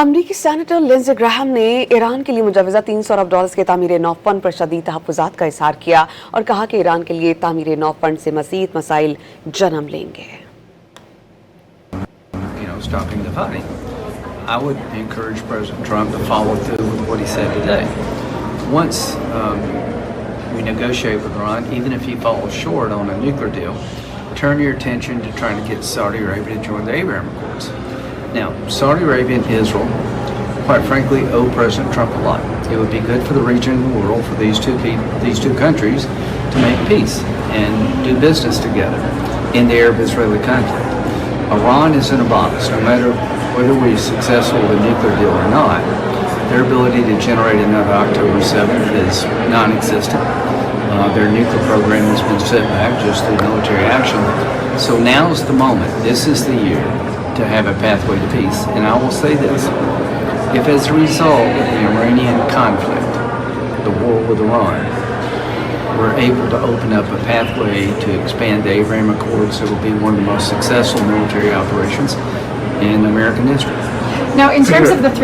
अमरीकी senator लिंdsey Graham ने Iran के लिए मुजवजा $300 अरब के तामीर नौ फंड पर शदीद तहफुजात का इजहार किया और कहा कि ईरान के लिए तामीर नौ फंड से मज़ीद मसाइल जन्म लेंगे। Stopping the fighting. I would encourage President Trump to follow through with what he said today. Once we negotiate with Iran, even if he falls short on a nuclear deal, turn your attention to trying to get Saudi Arabia to join the Abraham Accords. Now, Saudi Arabia and Israel, quite frankly, owe President Trump a lot. It would be good for the region and the world for these two countries to make peace and do business together in the Arab-Israeli conflict. Iran is in a box. No matter whether we're successful with a nuclear deal or not, their ability to generate another October 7th is non-existent. Their nuclear program has been set back just through military action. So now's the moment. This is the year to have a pathway to peace. And I will say this. If as a result of the Iranian conflict, the war with Iran, we're able to open up a pathway to expand the Abraham Accords, it will be one of the most successful military operations in American history. Now, in terms of the three